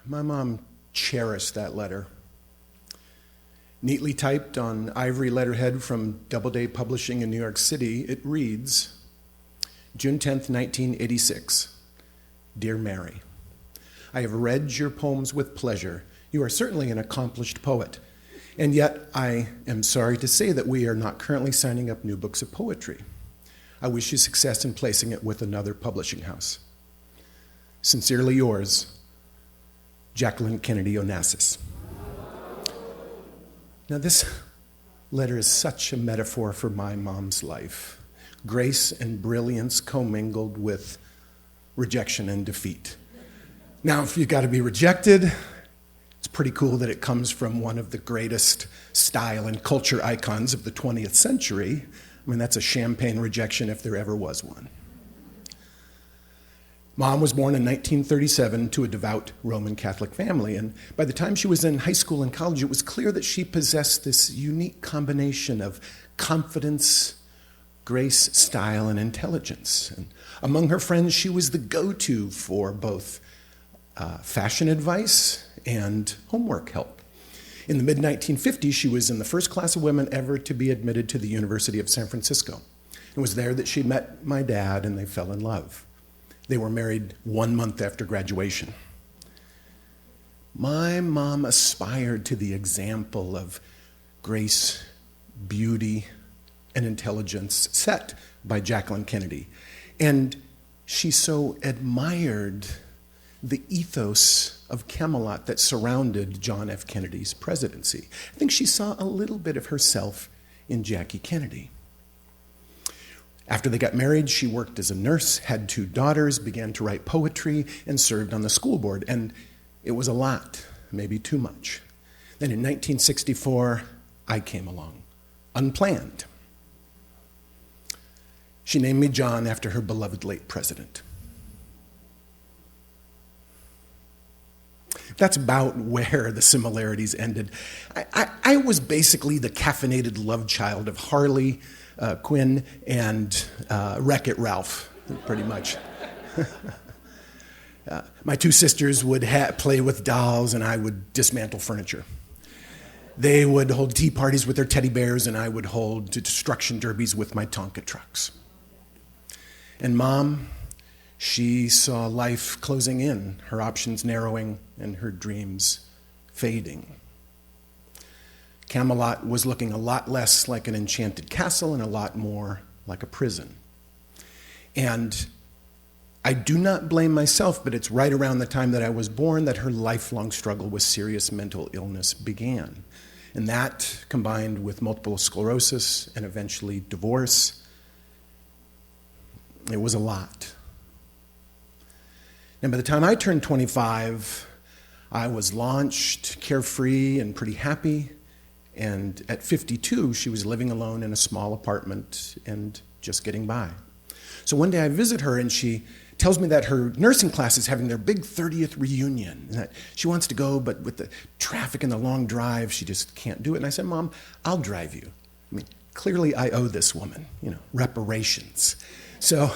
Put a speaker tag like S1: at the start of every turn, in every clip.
S1: My mom cherished that letter. Neatly typed on ivory letterhead from Doubleday Publishing in New York City, it reads, June 10th, 1986. Dear Mary, I have read your poems with pleasure. You are certainly an accomplished poet. And yet, I am sorry to say that we are not currently signing up new books of poetry. I wish you success in placing it with another publishing house. Sincerely yours, Jacqueline Kennedy Onassis. Now, this letter is such a metaphor for my mom's life. Grace and brilliance commingled with rejection and defeat. Now, if you've got to be rejected, it's pretty cool that it comes from one of the greatest style and culture icons of the 20th century. I mean, that's a champagne rejection if there ever was one. Mom was born in 1937 to a devout Roman Catholic family, and by the time she was in high school and college, it was clear that she possessed this unique combination of confidence, grace, style, and intelligence. And among her friends, she was the go-to for both fashion advice and homework help. In the mid-1950s, she was in the first class of women ever to be admitted to the University of San Francisco. It was there that she met my dad, and they fell in love. They were married 1 month after graduation. My mom aspired to the example of grace, beauty, and intelligence set by Jacqueline Kennedy. And she so admired the ethos of Camelot that surrounded John F. Kennedy's presidency. I think she saw a little bit of herself in Jackie Kennedy. After they got married, she worked as a nurse, had 2 daughters, began to write poetry, and served on the school board. And it was a lot, maybe too much. Then in 1964, I came along, unplanned. She named me John after her beloved late president. That's about where the similarities ended. I was basically the caffeinated love child of Harley Quinn and Wreck-It Ralph, pretty much. My 2 sisters would play with dolls, and I would dismantle furniture. They would hold tea parties with their teddy bears, and I would hold destruction derbies with my Tonka trucks. And Mom, she saw life closing in, her options narrowing, and her dreams fading. Camelot was looking a lot less like an enchanted castle and a lot more like a prison. And I do not blame myself, but it's right around the time that I was born that her lifelong struggle with serious mental illness began. And that, combined with multiple sclerosis and eventually divorce, it was a lot. And by the time I turned 25, I was launched, carefree, and pretty happy. And at 52, she was living alone in a small apartment and just getting by. So one day I visit her, and she tells me that her nursing class is having their big 30th reunion, and that she wants to go, but with the traffic and the long drive, she just can't do it. And I said, Mom, I'll drive you. I mean, clearly I owe this woman, reparations. So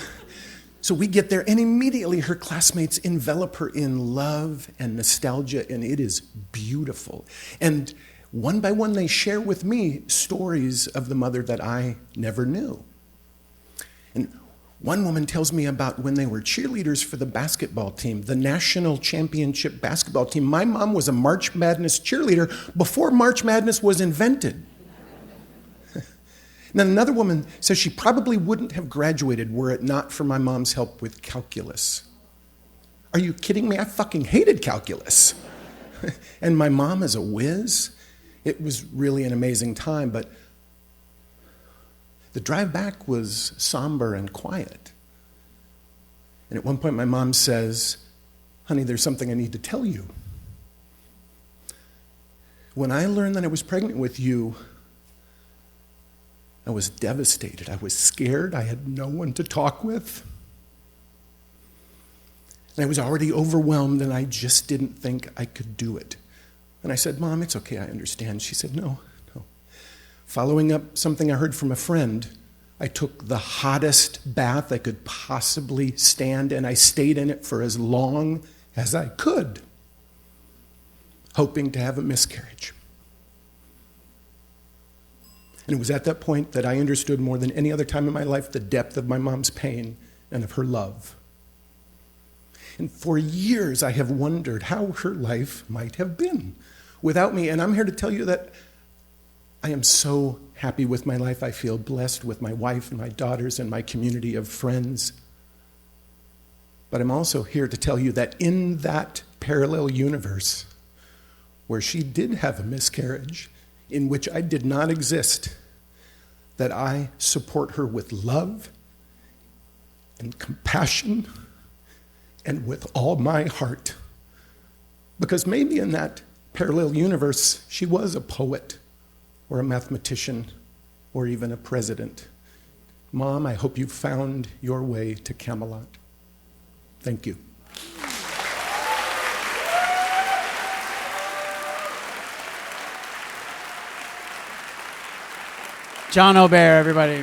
S1: we get there, and immediately her classmates envelop her in love and nostalgia, and it is beautiful. And one by one, they share with me stories of the mother that I never knew. And one woman tells me about when they were cheerleaders for the basketball team, the national championship basketball team. My mom was a March Madness cheerleader before March Madness was invented. And then another woman says she probably wouldn't have graduated were it not for my mom's help with calculus. Are you kidding me? I fucking hated calculus. And my mom is a whiz. It was really an amazing time, but the drive back was somber and quiet. And at one point my mom says, honey, there's something I need to tell you. When I learned that I was pregnant with you, I was devastated. I was scared. I had no one to talk with. And I was already overwhelmed, and I just didn't think I could do it. And I said, Mom, it's okay, I understand. She said, no. Following up something I heard from a friend, I took the hottest bath I could possibly stand, and I stayed in it for as long as I could. hoping to have a miscarriage. And it was at that point that I understood more than any other time in my life the depth of my mom's pain and of her love. And for years I have wondered how her life might have been without me. And I'm here to tell you that I am so happy with my life. I feel blessed with my wife and my daughters and my community of friends. But I'm also here to tell you that in that parallel universe where she did have a miscarriage, in which I did not exist, that I support her with love and compassion and with all my heart. Because maybe in that parallel universe, she was a poet or a mathematician or even a president. Mom, I hope you found your way to Camelot. Thank you.
S2: John O'Bear, everybody.